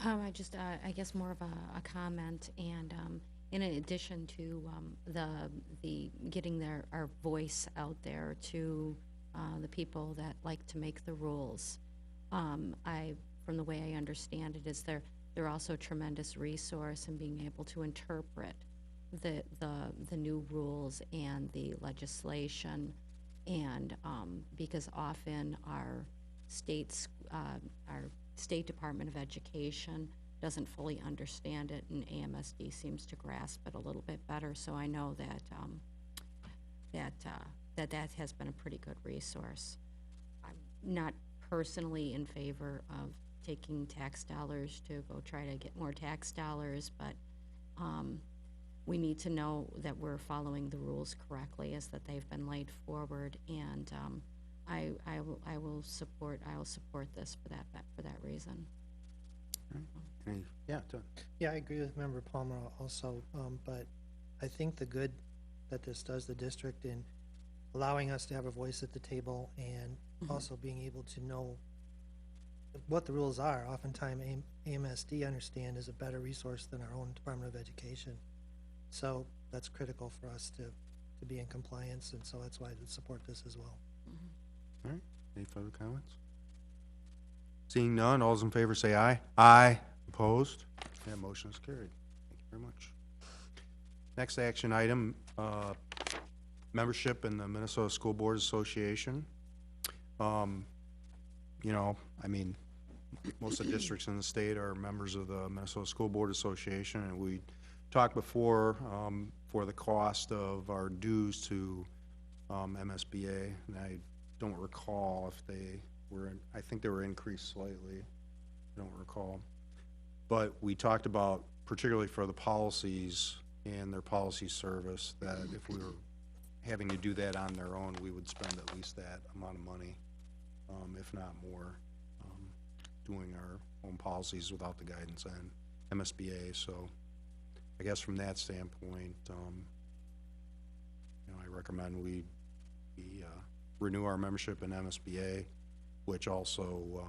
I just, I guess more of a comment, and in addition to the getting our voice out there to the people that like to make the rules, from the way I understand it, is they're also a tremendous resource in being able to interpret the new rules and the legislation, and because often our State Department of Education doesn't fully understand it, and AMSD seems to grasp it a little bit better. So I know that has been a pretty good resource. I'm not personally in favor of taking tax dollars to go try to get more tax dollars, but we need to know that we're following the rules correctly as that they've been laid forward, and I will support this for that reason. Yeah, Ted. Yeah, I agree with Member Palmer also, but I think the good that this does the district in allowing us to have a voice at the table and also being able to know what the rules are. Oftentimes, AMSD, understand, is a better resource than our own Department of Education. So that's critical for us to be in compliance, and so that's why I would support this as well. All right, any further comments? Seeing none, all those in favor say aye. Aye. Opposed? That motion is carried. Thank you very much. Next action item, membership in the Minnesota School Board Association. You know, I mean, most of the districts in the state are members of the Minnesota School Board Association, and we talked before for the cost of our dues to MSBA, and I don't recall if they were, I think they were increased slightly. I don't recall. But we talked about, particularly for the policies and their policy service, that if we were having to do that on their own, we would spend at least that amount of money, if not more, doing our own policies without the guidance on MSBA. So I guess from that standpoint, you know, I recommend we renew our membership in MSBA, which also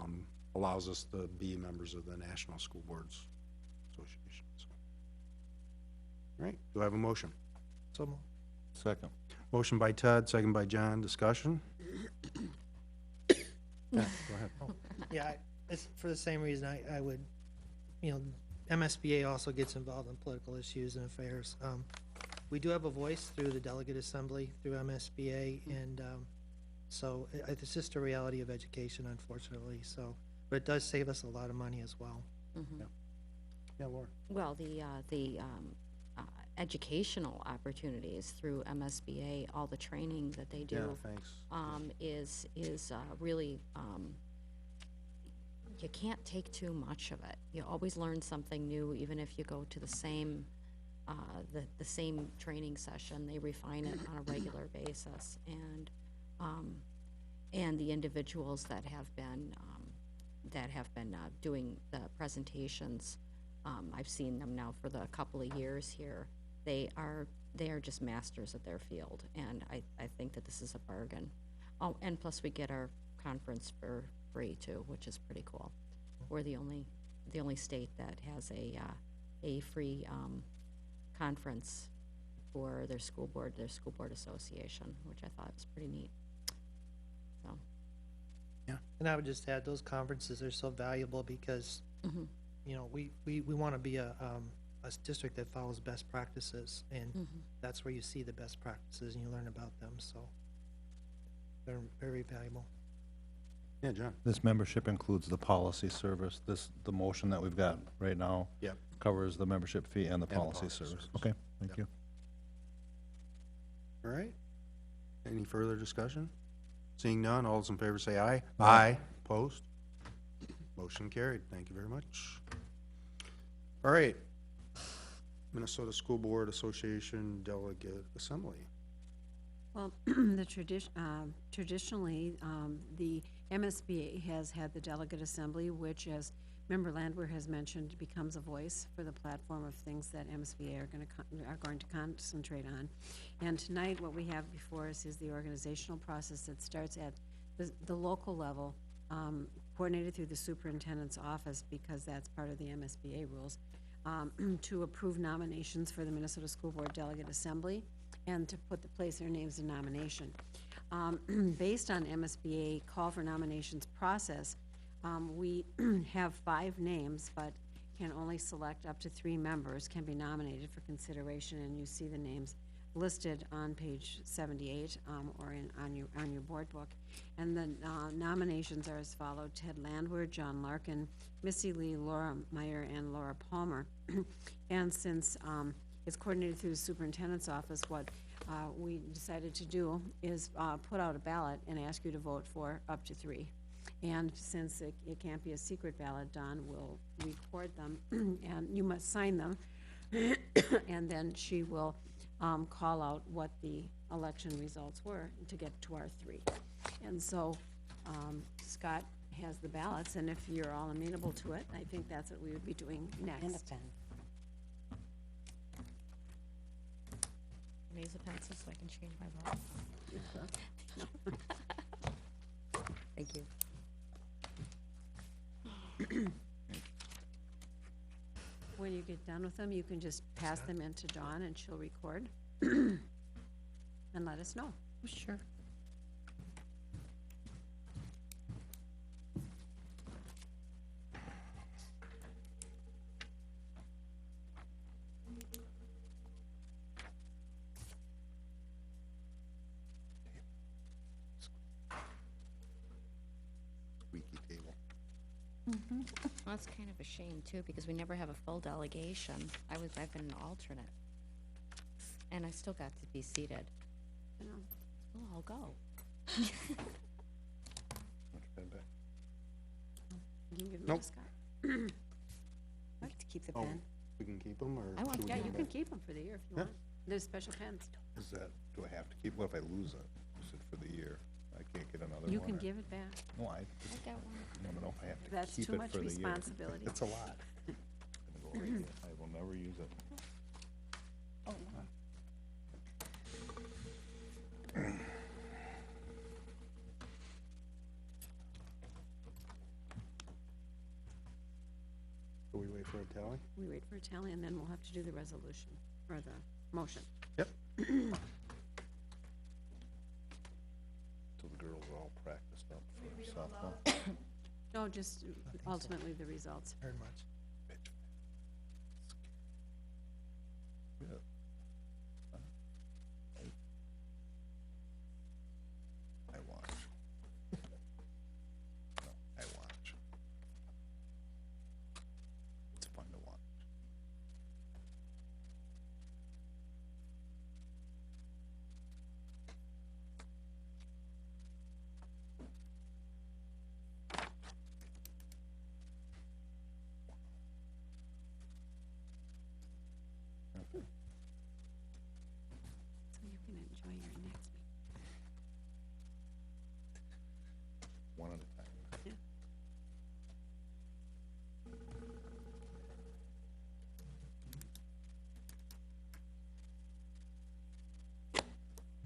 allows us to be members of the National School Boards Association. So. All right, do I have a motion? So moved. Second. Motion by Ted, second by John. Discussion? Yeah, go ahead. Yeah, it's for the same reason I would, you know, MSBA also gets involved in political issues and affairs. We do have a voice through the delegate assembly through MSBA, and so it's just a reality of education, unfortunately. So, but it does save us a lot of money as well. Yeah, Laura. Well, the educational opportunities through MSBA, all the training that they do. Yeah, thanks. Is really, you can't take too much of it. You always learn something new, even if you go to the same training session. They refine it on a regular basis, and the individuals that have been doing the presentations, I've seen them now for the couple of years here. They are just masters of their field, and I think that this is a bargain. Oh, and plus we get our conference for free too, which is pretty cool. We're the only state that has a free conference for their school board association, which I thought was pretty neat. So. And I would just add, those conferences are so valuable because, you know, we want to be a district that follows best practices, and that's where you see the best practices and you learn about them. So they're very valuable. Yeah, John. This membership includes the policy service. The motion that we've got right now Yep. covers the membership fee and the the policy policy service. service. Okay, thank Yep. you. All right. Any further discussion? Seeing none, all those in favor say aye. Aye. Opposed? Motion carried. Thank you very much. All right. Minnesota School Board Association Delegate Assembly. Well, traditionally, the MSBA has had the delegate assembly, which, as Member Landwehr has mentioned, becomes a voice for the platform of things that MSBA are going to concentrate on. And tonight, what we have before us is the organizational process that starts at the local level, coordinated through the superintendent's office, because that's part of the MSBA rules, to approve nominations for the Minnesota School Board Delegate Assembly and to place their names in nomination. Based on MSBA call for nominations process, we have 5 names, but can only select up to 3 members can be nominated for consideration, and you see the names listed on page 78 or on your board book. And the nominations are as follows: Ted Landwehr, John Larkin, Missy Lee, Laura Meyer, and Laura Palmer. And since it's coordinated through the superintendent's office, what we decided to do is put out a ballot and ask you to vote for up to 3. And since it can't be a secret ballot, Dawn will record them, and you must sign them, and then she will call out what the election results were to get to our 3. And so Scott has the ballots, and if you're all amenable to it, I think that's what we would be doing next. And a pen. Can I use a pencil so I can change my vote? Thank you. When you get done with them, you can just pass them in to Dawn and she'll record and let us know. Sure. Squeaky table. Well, that's kind of a shame too, because we never have a full delegation. I've been an alternate. And I still got to be seated. You know, Oh, I'll go. you can give them Nope. to Scott. I get to keep the Oh, pen. we can keep them, or? I want- should we Yeah, give you them can keep them for the year if you Yeah. want. There's special pens. Is that, do I have to keep, what if I lose it? Is it for the year? I can't get another one? You can or- give it back. No, I I got one. don't know if I have to That's keep too it much for the year. responsibility. It's a lot. I'm gonna go right here. I will never use it. Oh, no. Do we wait for a tally? We wait for a tally and then we'll have to do the resolution or the motion. Yep. So the girls are all practiced up for softball. No, just ultimately the results. Heard much. Yeah. I watch. No, I watch. It's fun to watch. So you can enjoy your next meeting. One at a time. Yeah.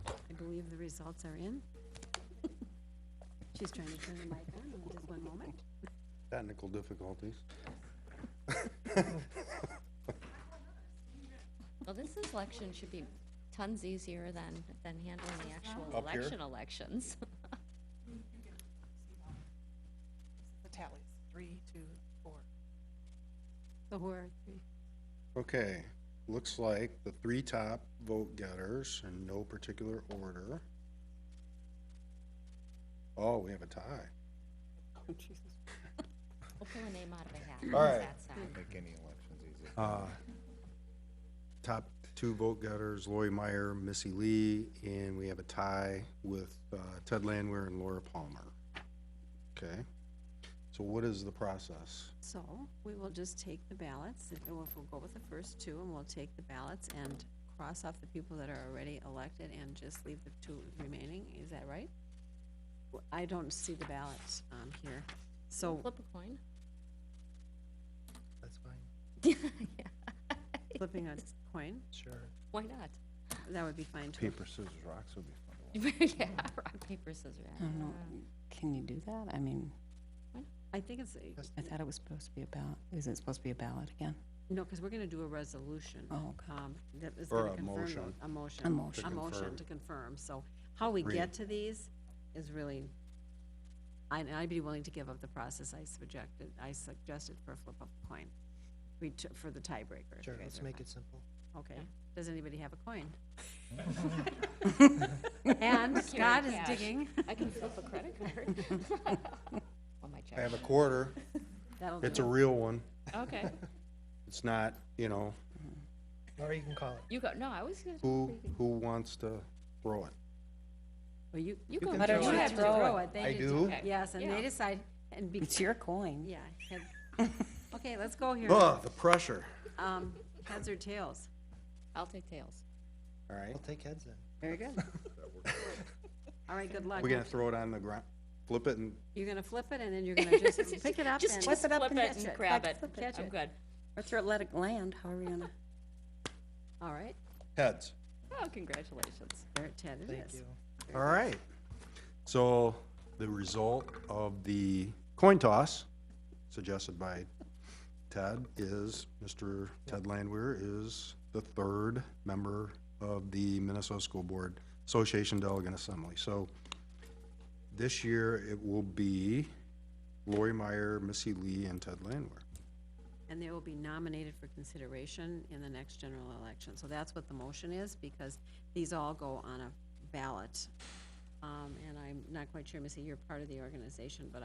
I believe the results are in. She's trying to turn the mic on, just one moment. Technical difficulties. Well, this election should be tons easier than handling the actual Up here? elections. The tallies, 3, 2, 4. So who are three? Okay, looks like the three top vote getters in no particular order. Oh, we have a tie. We'll pull a name out of a hat. All How's right. that sound? Make any elections easy. Top two vote getters, Lori Meyer, Missy Lee, and we have a tie with Ted Landwehr and Laura Palmer. Okay, so what is the process? So we will just take the ballots, we'll go with the first two, and we'll take the ballots and cross off the people that are already elected and just leave the two remaining. Is that right? I don't see the ballots here. So Flip a coin. That's fine. flipping a coin, Sure. Why not? that would be fine too. Paper, scissors, rocks would be fun to watch. Yeah, rock, paper, scissors. I don't know. Can you do that? I mean, I think it's, I thought it was supposed to be a ballot. Is it supposed to be a ballot again? no, because we're gonna do a resolution. Oh, okay. That is Or gonna a confirm, motion. a motion. A motion. A motion confirm. to confirm. So how we Agreed. get to these is really, I'd be willing to give up the process I suggested for a flip of a coin. For the tiebreaker. if Sure, you guys let's are make fine. it simple. Okay. Does anybody have a coin? And Scott is cash. digging. I can flip a credit card. On my I check. have a quarter. That'll It's do a it. real one. Okay. It's not, you know, Or you can call it. You go, no, I was gonna. who wants to throw it? Well, you go can Why don't throw you it. have to to throw it. They I just- do? Okay. Yes, and Yeah. they decide, and be, It's your coin. yeah. Okay, let's go here. Ugh, the pressure. Heads or tails? I'll take tails. All right, We'll take heads then. Very good. All right, good luck. we're gonna throw it on the ground, flip it and, You're gonna flip it, and then you're gonna just pick it up Just and. flip it up and and catch it. grab Like it. flip it. Catch I'm it. good. Or throw it, let it land, however you wanna. All right, heads. Oh, congratulations. There, Ted, it Thank is. you. All right. So the result of the coin toss suggested by Ted is Mr. Ted Landwehr is the third member of the Minnesota School Board Association Delegate Assembly. So this year it will be Lori Meyer, Missy Lee, and Ted Landwehr. And they will be nominated for consideration in the next general election. So that's what the motion is, because these all go on a ballot. And I'm not quite sure, Missy, you're part of the organization, but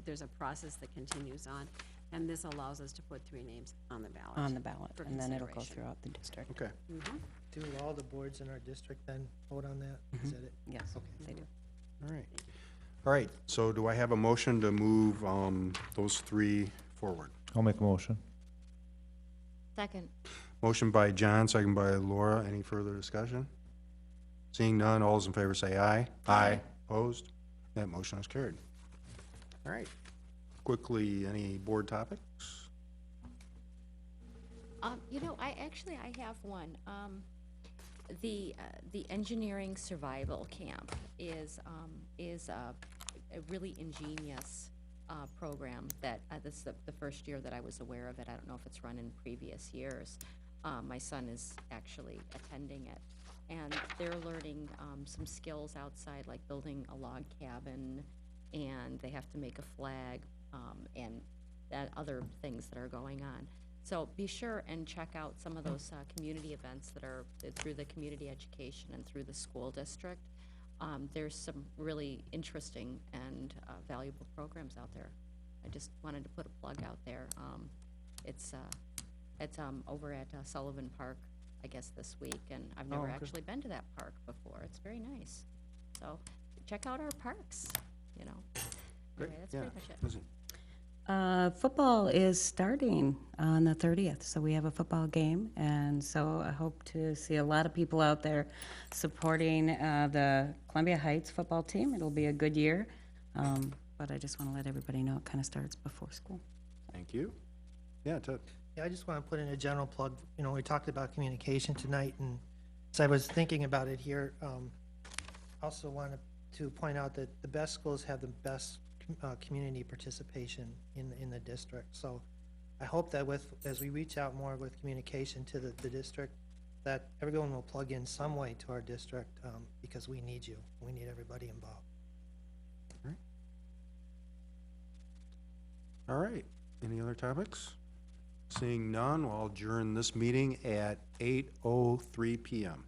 there's a process that continues on, and this allows us to put 3 names on the ballot. On the ballot, for and then it'll go consideration. throughout the district. Okay. Do all the boards in our district then vote on that? Is that it? Yes, Okay. they do. All right. All right. So do I have a motion to move those 3 forward? I'll make a motion. Second. Motion by John, second by Laura. Any further discussion? Seeing none, all those in favor say aye. Aye. Opposed? That motion is carried. All right. Quickly, any board topics? You know, I have one. The engineering survival camp is a really ingenious program that, this is the first year that I was aware of it. I don't know if it's run in previous years. My son is actually attending it. And they're learning some skills outside, like building a log cabin, and they have to make a flag, and that other things that are going on. So be sure and check out some of those community events that are through the community education and through the school district. There's some really interesting and valuable programs out there. I just wanted to put a plug out there. It's over at Sullivan Park, I guess, this week, and I've never actually been to that park before. It's very nice. So check out our parks, you know. Great. Anyway, that's Yeah. pretty much it. Lizzie. Football is starting on the 30th, so we have a football game, and so I hope to see a lot of people out there supporting the Columbia Heights football team. It'll be a good year, but I just want to let everybody know it kind of starts before school. Thank you. Yeah, Ted. Yeah, I just want to put in a general plug. You know, we talked about communication tonight, and as I was thinking about it here, also wanted to point out that the best schools have the best community participation in the district. So I hope that as we reach out more with communication to the district, that everyone will plug in some way to our district, because we need you. We need everybody involved. All right. Any other topics? Seeing none, we'll adjourn this meeting at 8:03 p.m.